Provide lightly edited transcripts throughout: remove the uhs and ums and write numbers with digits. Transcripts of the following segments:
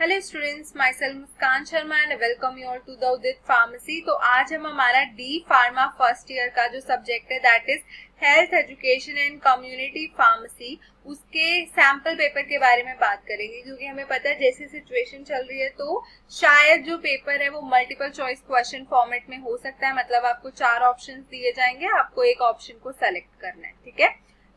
Hello students, myself Muskan Sharma and welcome you all to the Udit pharmacy. तो आज हम हमारा डी फार्मा फर्स्ट ईयर का जो सब्जेक्ट है that is health education and community pharmacy, उसके सैंपल पेपर के बारे में बात करेंगे। क्योंकि हमें पता है जैसी सिचुएशन चल रही है तो शायद जो पेपर है वो मल्टीपल चॉइस क्वेश्चन फॉर्मेट में हो सकता है। मतलब आपको 4 ऑप्शन दिए जाएंगे, आपको एक ऑप्शन को सेलेक्ट करना है। ठीक है,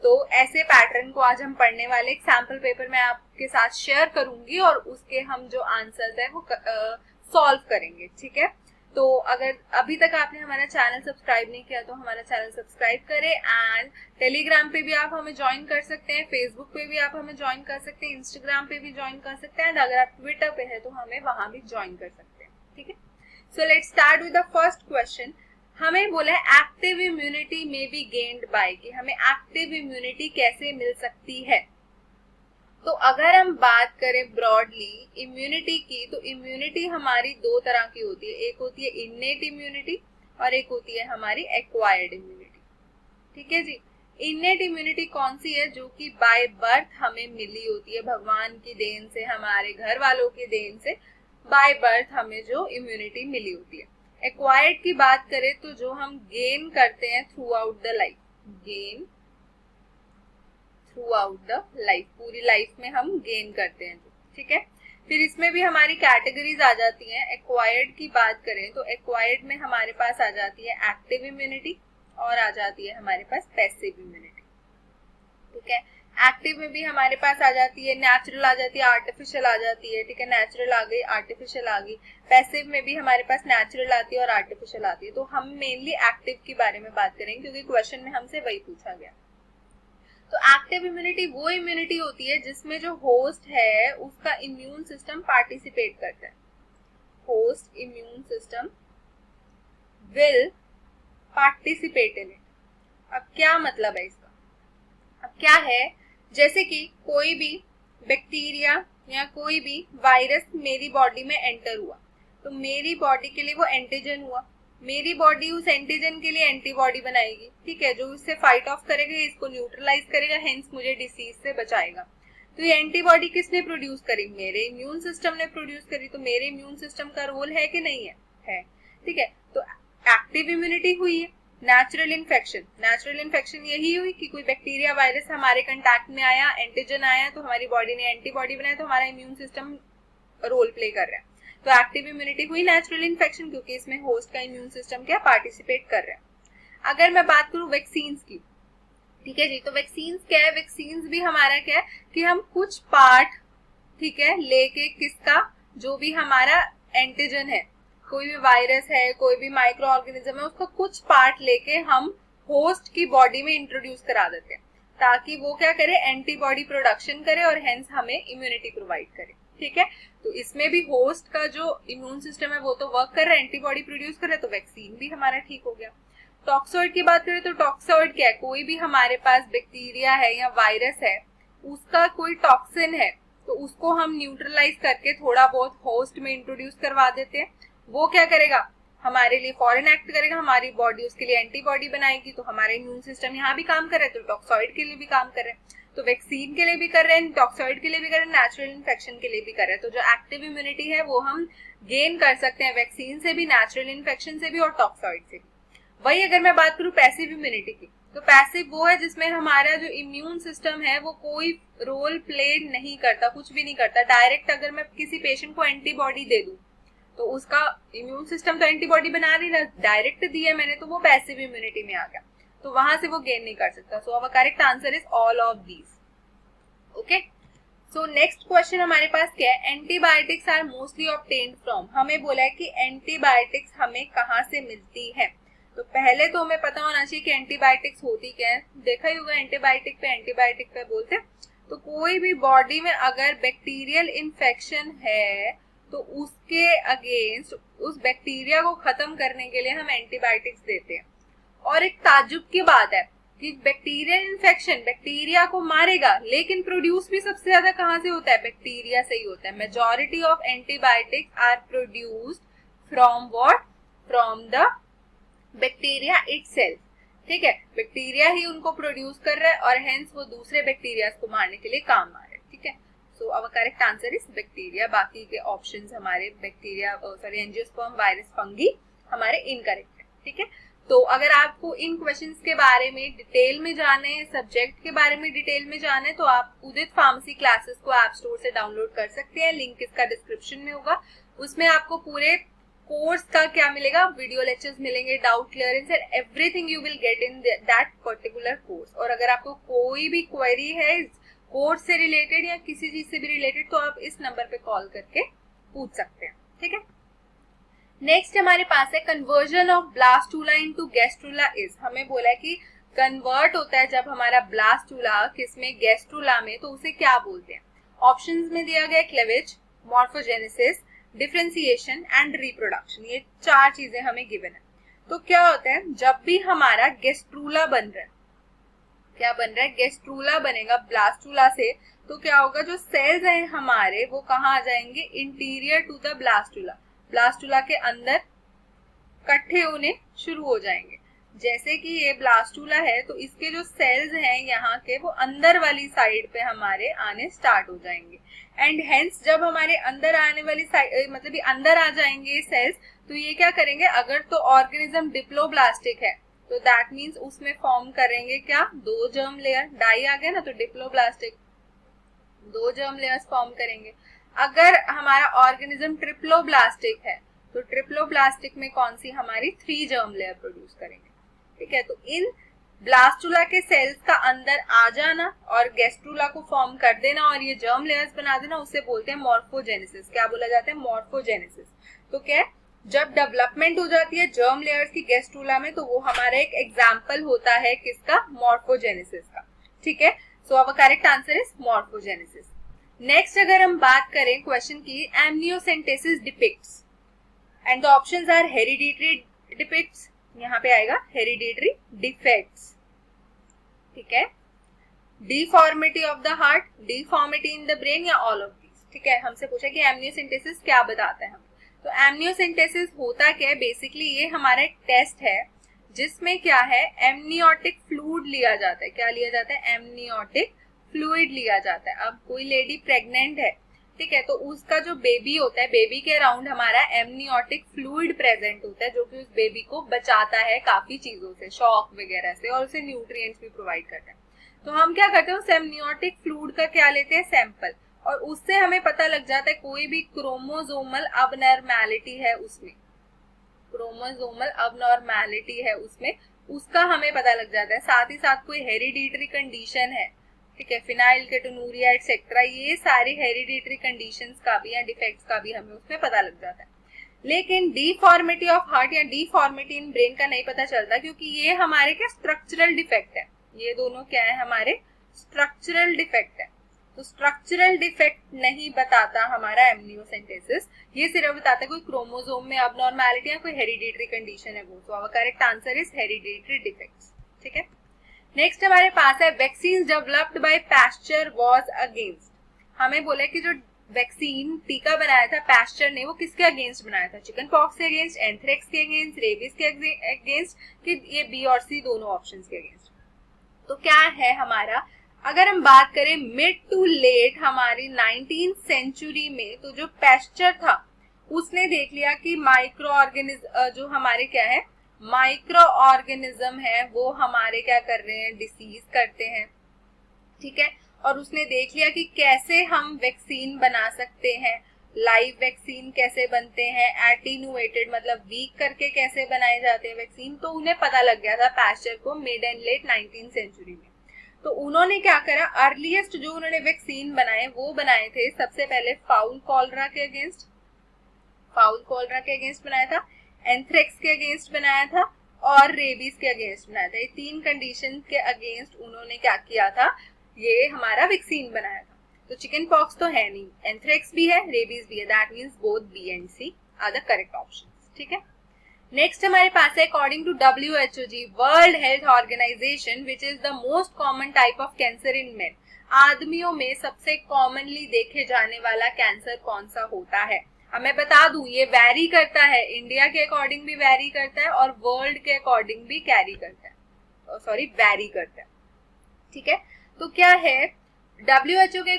तो ऐसे पैटर्न को आज हम पढ़ने वाले एक सैंपल पेपर में आपके साथ शेयर करूंगी और उसके हम जो आंसर्स है वो सॉल्व करेंगे। ठीक है, तो अगर अभी तक आपने हमारा चैनल सब्सक्राइब नहीं किया तो हमारा चैनल सब्सक्राइब करें। एंड टेलीग्राम पे भी आप हमें ज्वाइन कर सकते हैं, फेसबुक पे भी आप हमें ज्वाइन कर सकते हैं, इंस्टाग्राम पे भी ज्वाइन कर सकते हैं, एंड अगर आप ट्विटर पे है तो हमें वहां भी ज्वाइन कर सकते हैं। ठीक है, so let's start with the first question. हमें बोला है एक्टिव इम्यूनिटी में बी गेन्ड बाय, कि हमें एक्टिव इम्यूनिटी कैसे मिल सकती है। तो अगर हम बात करें ब्रॉडली इम्यूनिटी की, तो इम्यूनिटी हमारी 2 तरह की होती है। एक होती है इन्नेट इम्यूनिटी और एक होती है हमारी एक्वायर्ड इम्यूनिटी। ठीक है जी, इन्नेट इम्यूनिटी कौन सी है? जो कि बाय बर्थ हमें मिली होती है, भगवान की देन से, हमारे घर वालों की देन से बाय बर्थ हमें जो इम्यूनिटी मिली होती है। एक्वायर्ड की बात करें तो जो हम गेन करते हैं through out the life, gain through out the life, पूरी लाइफ में हम गेन करते हैं। ठीक है, फिर इसमें भी हमारी कैटेगरीज आ जाती हैं। एक्वायर्ड की बात करें तो एक्वायर्ड में हमारे पास आ जाती है एक्टिव इम्यूनिटी और आ जाती है हमारे पास पैसिव इम्यूनिटी। ठीक है, एक्टिव में भी हमारे पास आ जाती है नेचुरल, आ जाती है आर्टिफिशियल, आ जाती है। ठीक है, नेचुरल आ गई, आर्टिफिशियल आ गई। पैसिव में भी हमारे पास नेचुरल आती है और आर्टिफिशियल आती है। तो हम मेनली एक्टिव के बारे में बात करेंगे क्योंकि क्वेश्चन में हमसे वही पूछा गया। तो एक्टिव इम्यूनिटी वो इम्यूनिटी होती है जिसमें जो होस्ट है उसका इम्यून सिस्टम पार्टिसिपेट करता है। Host immune system will participate in it. अब क्या मतलब है इसका? अब क्या है, जैसे कि कोई भी बैक्टीरिया या कोई भी वायरस मेरी बॉडी में एंटर हुआ तो मेरी बॉडी के लिए वो एंटीजन हुआ, मेरी बॉडी उस एंटीजन के लिए एंटीबॉडी बनाएगी। ठीक है, जो इससे फाइट ऑफ करेगा, इसको न्यूट्रलाइज करेगा, हेंस मुझे डिसीज से बचाएगा। तो ये एंटीबॉडी किसने प्रोड्यूस करी? मेरे इम्यून सिस्टम ने प्रोड्यूस करी। तो मेरे इम्यून सिस्टम का रोल है कि नहीं है? है। ठीक है, तो एक्टिव इम्यूनिटी हुई है। नेचुरल इन्फेक्शन यही हुई कि कोई बैक्टीरिया वायरस हमारे कंटैक्ट में आया, एंटीजन आया, तो हमारी बॉडी ने एंटीबॉडी बनाया, तो हमारा इम्यून सिस्टम रोल प्ले कर रहा है। तो एक्टिव इम्यूनिटी हुई नेचुरल इन्फेक्शन, क्योंकि इसमें होस्ट का इम्यून सिस्टम क्या पार्टिसिपेट कर रहा है। अगर मैं बात करूं वैक्सीन्स की, ठीक है जी, तो वैक्सीन्स क्या है? वैक्सीन्स भी हमारा क्या है कि हम कुछ पार्ट, ठीक है, लेके किसका, जो भी हमारा एंटीजन है, कोई भी वायरस है, कोई भी माइक्रो ऑर्गेनिज्म है, उसका कुछ पार्ट लेके हम होस्ट की बॉडी में इंट्रोड्यूस करा देते हैं ताकि वो क्या करे, एंटीबॉडी प्रोडक्शन करे और हेंस हमें इम्यूनिटी प्रोवाइड करे। ठीक है, तो इसमें भी होस्ट का जो इम्यून सिस्टम है वो तो वर्क कर रहा है, एंटीबॉडी प्रोड्यूस कर रहा है, तो वैक्सीन भी हमारा ठीक हो गया। टॉक्सॉइड की बात करें तो टॉक्सॉइड क्या है? कोई भी हमारे पास बैक्टीरिया है या वायरस है, उसका कोई टॉक्सिन है, तो उसको हम न्यूट्रलाइज करके थोड़ा बहुत होस्ट में इंट्रोड्यूस करवा देते हैं। वो क्या करेगा? हमारे लिए फॉरेन एक्ट करेगा, हमारी बॉडी उसके लिए एंटीबॉडी बनाएगी, तो हमारा इम्यून सिस्टम यहाँ भी काम कर रहा है, तो टॉक्सॉइड के लिए भी काम कर रहे हैं। तो वैक्सीन के लिए भी कर रहे हैं, टॉक्सॉइड के लिए भी कर रहे हैं, नेचुरल इन्फेक्शन के लिए भी कर रहे हैं। तो जो एक्टिव इम्यूनिटी है वो हम गेन कर सकते हैं वैक्सीन से भी, नेचुरल इन्फेक्शन से भी और टॉक्सॉइड से भी। वही अगर मैं बात करूं पैसिव इम्यूनिटी की, तो पैसिव वो है जिसमें हमारा जो इम्यून सिस्टम है वो कोई रोल प्ले नहीं करता, कुछ भी नहीं करता। डायरेक्ट अगर मैं किसी पेशेंट को एंटीबॉडी दे दूं तो उसका इम्यून सिस्टम तो एंटीबॉडी बना रही है, डायरेक्ट दी है मैंने, तो वो पैसिव इम्यूनिटी में आ गया, तो वहां से वो गेन नहीं कर सकता। So our correct answer is all of these. Okay, so next question हमारे पास क्या है? Antibiotics are mostly obtained from. हमें बोला है कि एंटीबायोटिक्स हमें कहाँ से मिलती है। तो पहले तो हमें पता होना चाहिए कि एंटीबायोटिक्स होती क्या है। देखा ही होगा एंटीबायोटिक पे बोलते हैं। तो कोई भी बॉडी में अगर बैक्टीरियल इन्फेक्शन है तो उसके अगेंस्ट, उस बैक्टीरिया को खत्म करने के लिए हम एंटीबायोटिक्स देते हैं। और एक ताज्जुब की बात है कि बैक्टीरियल इन्फेक्शन बैक्टीरिया को मारेगा, लेकिन प्रोड्यूस भी सबसे ज्यादा कहाँ से होता है? बैक्टीरिया से ही होता है। Majority of antibiotics are produced from what? From the bacteria itself. ठीक है, बैक्टीरिया ही उनको प्रोड्यूस कर रहा है और हेंस वो दूसरे बैक्टीरिया को मारने के लिए काम आ रहा है। ठीक है, so our correct answer is bacteria. बाकी के ऑप्शंस हमारे बैक्टीरिया एंजियोस्पर्म, वायरस, फंगी हमारे इनकरेक्ट है। ठीक है, तो अगर आपको इन क्वेश्चंस के बारे में डिटेल में जाने, सब्जेक्ट के बारे में डिटेल में जाने, तो आप उदित फार्मेसी क्लासेस को ऐप स्टोर से डाउनलोड कर सकते हैं। लिंक इसका डिस्क्रिप्शन में होगा। उसमें आपको पूरे कोर्स का क्या मिलेगा, वीडियो लेक्चर्स मिलेंगे, doubt clearance and everything you will get in that particular course. और अगर आपको कोई भी क्वेरी है कोर्स से रिलेटेड या किसी चीज से भी रिलेटेड, तो आप इस नंबर पे कॉल करके पूछ सकते हैं। ठीक है, नेक्स्ट हमारे पास है conversion of blastula into gastrula is. हमें बोला है कि कन्वर्ट होता है जब हमारा ब्लास्टूला किसमें, गैस्ट्रूला में, तो उसे क्या बोलते हैं। ऑप्शंस में दिया गया cleavage, morphogenesis, differentiation and reproduction. ये 4 चीजें हमें गिवन है। तो क्या होता है, जब भी हमारा गैस्ट्रूला बन रहा है, क्या बन रहा है, गैस्ट्रूला बनेगा ब्लास्टूला से, तो क्या होगा, जो सेल्स हैं हमारे वो कहाँ आ जाएंगे, interior to the blastula, blastula के अंदर इकट्ठे होने शुरू हो जाएंगे। जैसे कि ये ब्लास्टूला है तो इसके जो सेल्स हैं यहाँ के वो अंदर वाली साइड पे हमारे आने स्टार्ट हो जाएंगे। एंड हेंस जब हमारे अंदर आने वाली साइड मतलब ये अंदर आ जाएंगे सेल्स, तो ये क्या करेंगे, अगर तो ऑर्गेनिज्म डिप्लोब्लास्टिक है तो दैट मीन्स उसमें फॉर्म करेंगे क्या, 2 जर्म लेयर। डाई आ गया ना, तो डिप्लोब्लास्टिक 2 जर्म लेयर्स फॉर्म करेंगे। अगर हमारा ऑर्गेनिज्म ट्रिप्लोब्लास्टिक है तो ट्रिप्लोब्लास्टिक में कौन सी हमारी 3 जर्म लेयर प्रोड्यूस करेंगे। ठीक है, तो इन ब्लास्टूला के सेल्स का अंदर आ जाना और गैस्ट्रूला को फॉर्म कर देना और ये जर्म लेयर्स बना देना, उसे बोलते हैं मॉर्फोजेनेसिस। क्या बोला जाता है, मॉर्फोजेनेसिस। तो क्या, जब डेवलपमेंट हो जाती है जर्म लेयर्स की गैस्ट्रूला में, तो वो हमारा एक एग्जाम्पल होता है किसका, मॉर्फोजेनेसिस का। ठीक है, so our correct answer is morphogenesis. Next अगर हम बात करें क्वेश्चन की, amniocentesis depicts and the options are hereditary depicts, यहाँ पे आएगा हेरिडिटरी डिफेक्ट्स। ठीक है, deformity of the heart, deformity in the brain या ऑल ऑफ दीज। ठीक है, हमसे पूछा कि एमनियोसेंटेसिस क्या बताता है हमें। तो एमनियोसेंटेसिस होता क्या है, बेसिकली ये हमारा एक टेस्ट है जिसमें क्या है, एमनियोटिक फ्लूइड लिया जाता है। क्या लिया जाता है, एमनियोटिक फ्लूइड लिया जाता है। अब कोई लेडी प्रेग्नेंट है, ठीक है, तो उसका जो बेबी होता है, बेबी के अराउंड हमारा एमनियोटिक फ्लूइड प्रेजेंट होता है, जो कि उस बेबी को बचाता है काफी चीजों से, शॉक वगैरह से, और उसे न्यूट्रिएंट्स भी प्रोवाइड करता है। तो हम क्या करते हैं, उस एमनियोटिक फ्लूइड का क्या लेते हैं, सैंपल, और उससे हमें पता लग जाता है कोई भी क्रोमोसोमल अबनॉर्मैलिटी है उसमें, क्रोमोसोमल अबनॉर्मैलिटी है उसमें, उसका हमें पता लग जाता है। साथ ही साथ कोई हेरिडिटरी कंडीशन है, ठीक है, फिनाइल केटोनूरिया एक्सेट्रा, ये सारी हेरिडिटरी कंडीशंस का भी या डिफेक्ट्स का भी हमें उसमें पता लग जाता है। लेकिन डिफॉर्मिटी ऑफ हार्ट या डिफॉर्मिटी इन ब्रेन का नहीं पता चलता, क्योंकि ये हमारे क्या स्ट्रक्चरल डिफेक्ट है। ये दोनों क्या है, हमारे स्ट्रक्चरल डिफेक्ट है। तो स्ट्रक्चरल डिफेक्ट नहीं बताता हमारा एमनियोसेंटेसिस, ये सिर्फ बताता है कोई क्रोमोसोम में अबनॉर्मैलिटी या कोई हेरिडिटरी कंडीशन है वो। तो our correct answer is hereditary defects. ठीक है, नेक्स्ट हमारे पास है vaccine developed by Pasteur was against. हमें बोला कि जो वैक्सीन टीका बनाया था पैस्चर ने, वो किसके अगेंस्ट बनाया था, चिकन पॉक्स के अगेंस्ट, एंथ्रेक्स के अगेंस्ट, रेबीज के अगेंस्ट, कि ये बी और सी दोनों ऑप्शंस के अगेंस्ट। तो क्या है हमारा, अगर हम बात करें मिड टू लेट हमारी 19th सेंचुरी में, तो जो पैस्चर था उसने देख लिया कि माइक्रो ऑर्गेनिज्म जो हमारे क्या है, माइक्रो ऑर्गेनिज्म है, वो हमारे क्या कर रहे हैं, डिसीज करते हैं। ठीक है, और उसने देख लिया कि कैसे हम वैक्सीन बना सकते हैं, लाइव वैक्सीन कैसे बनते हैं, एटीन्यूएटेड मतलब वीक करके कैसे बनाए जाते हैं वैक्सीन। तो उन्हें पता लग गया था पैस्चर को mid and let 19th century में। तो उन्होंने क्या करा, अर्लीस्ट जो उन्होंने वैक्सीन बनाए वो बनाए थे सबसे पहले फाउल कॉलरा के अगेंस्ट, फाउल कॉलरा के अगेंस्ट बनाया था, एंथ्रेक्स के अगेंस्ट बनाया था और रेबीज के अगेंस्ट बनाया था। ये 3 कंडीशन के अगेंस्ट उन्होंने क्या किया था, ये हमारा वैक्सीन बनाया था। तो चिकन पॉक्स तो है नहीं, एंथ्रेक्स भी है, रेबीज भी है, that means both B and C are the correct options. ठीक है, नेक्स्ट हमारे पास है according to WHO world health organisation which is the most common type of cancer in men. आदमियों में सबसे कॉमनली देखे जाने वाला कैंसर कौन सा होता है। अब मैं बता दूं ये वैरी करता है, इंडिया के अकॉर्डिंग भी वैरी करता है और वर्ल्ड के अकॉर्डिंग भी वैरी करता है। ठीक है, तो क्या है, WHO के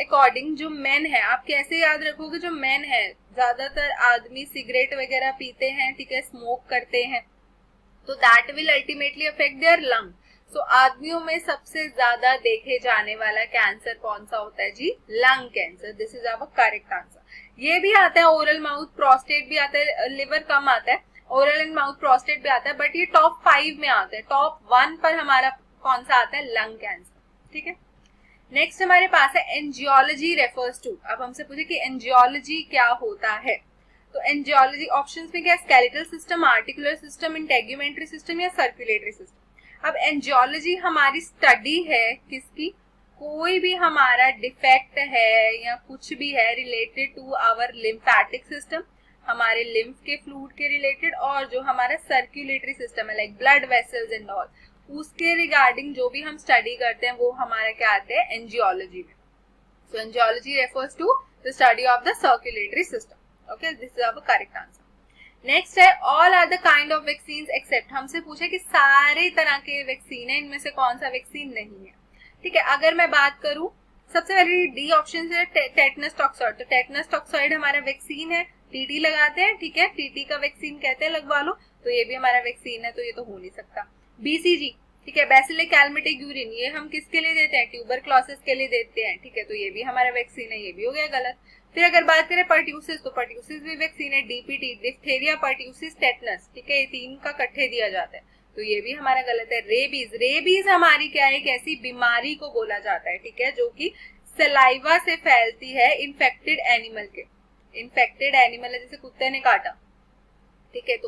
अकॉर्डिंग जो मेन है, आप कैसे याद रखोगे, जो मेन है ज्यादातर आदमी सिगरेट वगैरह पीते हैं, ठीक है, स्मोक करते हैं, तो that will ultimately affect their lung. So आदमियों में सबसे ज्यादा देखे जाने वाला कैंसर कौन सा होता है जी? Lung cancer. This is our correct answer. ये भी आता है ओरल माउथ प्रोस्टेट भी आता है, लिवर कम आता है, ओरल एंड माउथ प्रोस्टेट भी आता है, बट ये टॉप 5 में आता है। टॉप 1 पर हमारा कौन सा आता है? Lung cancer. ठीक है, नेक्स्ट हमारे पास है एंजियोलॉजी रेफर्स टू। अब हमसे पूछे कि एंजियोलॉजी क्या होता है, तो एंजियोलॉजी ऑप्शंस में क्या? Skeletal system, articular system, integumentary system या सर्कुलेटरी सिस्टम। अब एंजियोलॉजी हमारी स्टडी है किसकी? कोई भी हमारा डिफेक्ट है या कुछ भी है related to our lymphatic system, हमारे लिम्फ के फ्लूइड के रिलेटेड, और जो हमारा सर्कुलेटरी सिस्टम है like blood vessels and all, उसके रिगार्डिंग जो भी हम स्टडी करते हैं वो हमारा क्या आते हैं? एंजियोलॉजी में। So angiology refers to the study of the circulatory system. Okay, this is our correct answer. Next है all are the kind of vaccine except. हमसे पूछे कि सारे तरह के वैक्सीन है, इनमें से कौन सा वैक्सीन नहीं है। ठीक है, अगर मैं बात करूं, सबसे पहले डी ऑप्शन है टेटनस टॉक्सॉइड। तो टेटनस टॉक्सॉइड हमारा वैक्सीन है, टीटी लगाते हैं, ठीक है, टीटी का वैक्सीन कहते हैं, लगवा लो, तो ये भी हमारा वैक्सीन है, तो ये तो हो नहीं सकता। बीसीजी, ठीक है, बैसिलिक एल्मेटिक यूरिन, ये हम किसके लिए देते हैं? ट्यूबरक्लोसिस के लिए देते हैं, ठीक है, तो ये भी हमारा वैक्सीन है, ये भी हो गया गलत। फिर अगर बात करें पर्ट्यूसिस, तो पर्ट्यूसिस भी वैक्सीन है, डीपीटी, डिप्थेरिया, पर्ट्यूसिस, टेटनस, ठीक है, ये 3 का इकट्ठे दिया जाता है, तो ये भी हमारा गलत है। रेबीज, रेबीज हमारी क्या है? एक ऐसी बीमारी को बोला जाता है, ठीक है, जो कि सलाइवा से फैलती है इन्फेक्टेड एनिमल के। इन्फेक्टेड एनिमल है, जैसे कुत्ते ने काटा, ठीक है, तो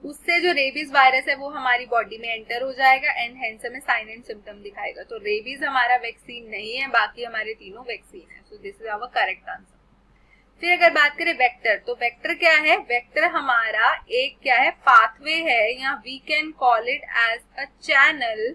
उससे जो रेबीज वायरस है वो हमारी बॉडी में एंटर हो जाएगा एंड हेंस हमें साइन एंड सिम्टम दिखाएगा। तो रेबीज हमारा वैक्सीन नहीं है, बाकी हमारे तीनों वैक्सीन है। So this is our correct answer. फिर अगर बात करें वेक्टर, तो वेक्टर क्या है? वेक्टर हमारा एक क्या है? पाथवे है, या we can call it as a channel,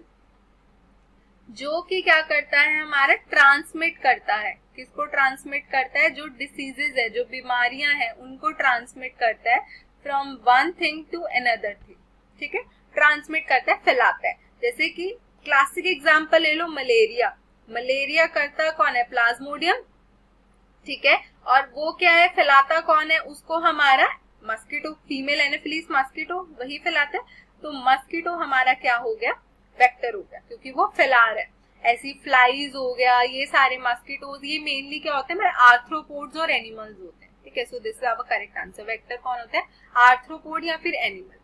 जो कि क्या करता है? हमारा ट्रांसमिट करता है। किसको ट्रांसमिट करता है? जो डिसीजेज है, जो बीमारियां हैं, उनको ट्रांसमिट करता है from one thing to another thing. ठीक है, ट्रांसमिट करता है, फैलाता है। जैसे कि क्लासिक एग्जांपल ले लो, मलेरिया। मलेरिया करता कौन है? प्लाज्मोडियम, ठीक है, और वो क्या है? फैलाता कौन है उसको? हमारा मस्कीटो, फीमेल एनोफिलीज मस्कीटो, वही फैलाता है। तो मस्कीटो हमारा क्या हो गया? वेक्टर हो गया, क्योंकि वो फैला रहा है। ऐसी फ्लाइज हो गया, ये सारे मस्कीटोज, ये मेनली क्या होते हैं? हमारे आर्थ्रोपोड्स और एनिमल्स होते हैं। ठीक है, so this is our correct answer. Vector कौन होता है? आर्थ्रोपोड या फिर एनिमल।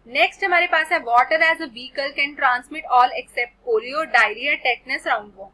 नेक्स्ट हमारे पास है water as a vehicle can transmit all except polio, diarrhoea, tetanus, roundworm.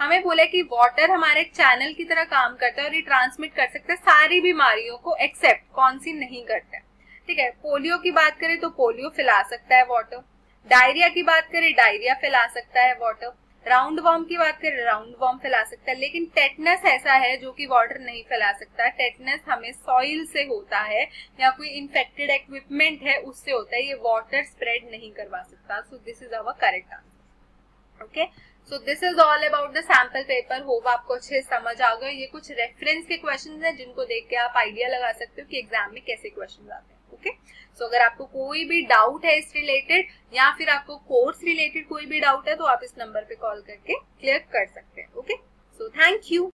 हमें बोले कि वाटर हमारे एक चैनल की तरह काम करता है और ये ट्रांसमिट कर सकता है सारी बीमारियों को, एक्सेप्ट कौन सी नहीं करता है। ठीक है, पोलियो की बात करें तो पोलियो फैला सकता है वाटर, डायरिया की बात करें डायरिया फैला सकता है वाटर, राउंड वॉर्म की बात करें राउंड वॉर्म फैला सकता है, लेकिन टेटनस ऐसा है जो कि वाटर नहीं फैला सकता। टेटनस हमें सॉइल से होता है या कोई इन्फेक्टेड इक्विपमेंट है उससे होता है, ये वाटर स्प्रेड नहीं करवा सकता। So this is our correct answer. Okay, so this is all about the sample paper. Hope आपको अच्छे समझ आ गए। ये कुछ रेफरेंस के क्वेश्चंस हैं जिनको देख के आप आइडिया लगा सकते हो कि एग्जाम में कैसे क्वेश्चंस आते हैं। ओके, सो अगर आपको कोई भी डाउट है इस रिलेटेड या फिर आपको कोर्स रिलेटेड कोई भी डाउट है तो आप इस नंबर पे कॉल करके क्लियर कर सकते हैं। Okay, so thank you.